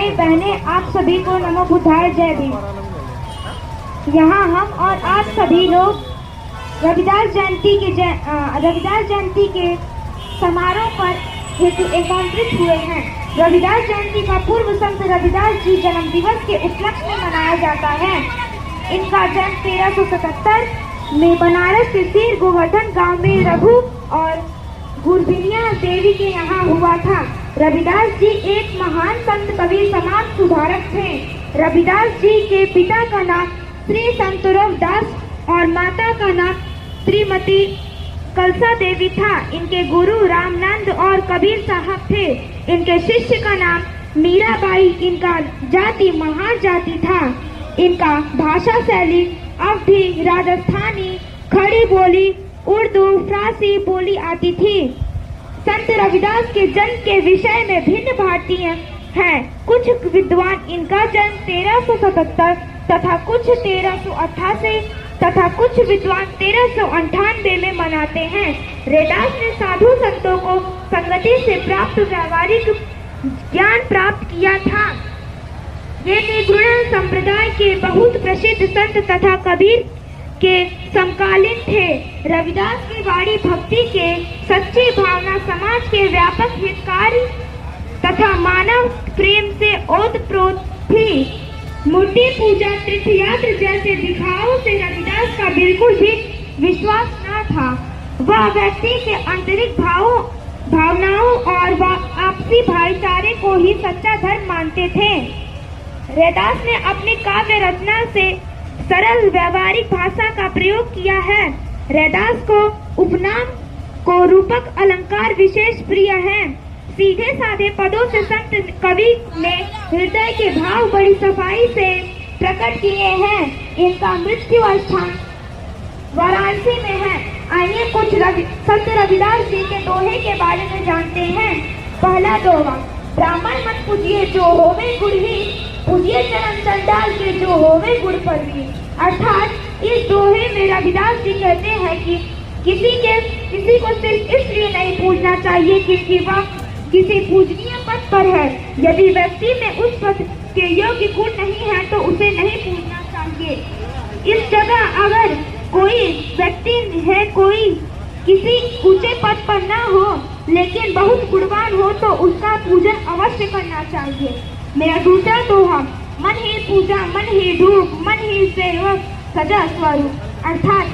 भाई बहनें, आप सभी को नमो बुद्धाय जय भीम। यहाँ हम और आप सभी लोग रविदास जयंती के समारोह पर हेतु एकत्रित हुए हैं। रविदास जयंती का पूर्व संत रविदास जी जन्म दिवस के उपलक्ष्य में मनाया जाता है। इनका जन्म 1377 में बनारस के सिर गोवर्धन गांव में रघु और गुरबिनिया देवी के यहाँ हुआ था। रविदास जी एक महान संत कवि समाज सुधारक थे। रविदास जी के पिता का नाम श्री संतोरव दास और माता का नाम श्रीमती कलसा देवी था। इनके गुरु रामनंद और कबीर साहब थे। इनके शिष्य का नाम मीराबाई। इनका जाति महार जाति था। इनका भाषा शैली अवधी, राजस्थानी, खड़ी बोली, उर्दू, फारसी बोली आती थी। संत रविदास के जन्म के विषय में भिन्न भारतीय हैं। कुछ विद्वान इनका जन्म 1377 तथा कुछ 1388 तथा कुछ विद्वान 1398 में मनाते हैं। रैदास ने साधु संतों को संगति से प्राप्त व्यावहारिक ज्ञान प्राप्त किया था। ये निगुण संप्रदाय के बहुत प्रसिद्ध संत तथा कबीर के समकालीन थे। रविदास की वाणी भक्ति के सच्ची भावना, समाज के व्यापक हितकारी तथा मानव प्रेम से ओतप्रोत थी। मूर्ति पूजा, तीर्थयात्रा जैसे दिखावों से रविदास का बिल्कुल भी विश्वास न था। वह व्यक्ति के आंतरिक भावनाओं और आपसी भाईचारे को ही सच्चा धर्म मानते थे। रैदास ने अपनी काव्य रचना से सरल व्यवहारिक भाषा का प्रयोग किया है। रैदास को उपनाम को रूपक अलंकार विशेष प्रिय है। सीधे साधे पदों से संत कवि ने हृदय के भाव बड़ी सफाई से प्रकट किए हैं। इनका मृत्यु स्थान वाराणसी में है। आइए कुछ संत रविदास जी के दोहे के बारे में जानते हैं। पहला दोहा, ब्राह्मण मत पूजिए जो होवे गुड़ ही, पूजिए चरण चंडाल के जो होवे गुड़ पर भी। अर्थात इस दोहे में रविदास जी कहते हैं कि किसी को सिर्फ इसलिए नहीं पूजना चाहिए क्योंकि वह किसी पूजनीय पद पर है। यदि व्यक्ति में उस पद के योग्य गुण नहीं है तो उसे नहीं पूजना चाहिए। इस जगह अगर कोई व्यक्ति है, कोई किसी ऊंचे पद पर न हो लेकिन बहुत गुणवान हो तो उसका पूजन अवश्य करना चाहिए। मेरा दूसरा दोहा, मन ही पूजा मन ही धूप, मन ही सेवक सजा स्वरूप। अर्थात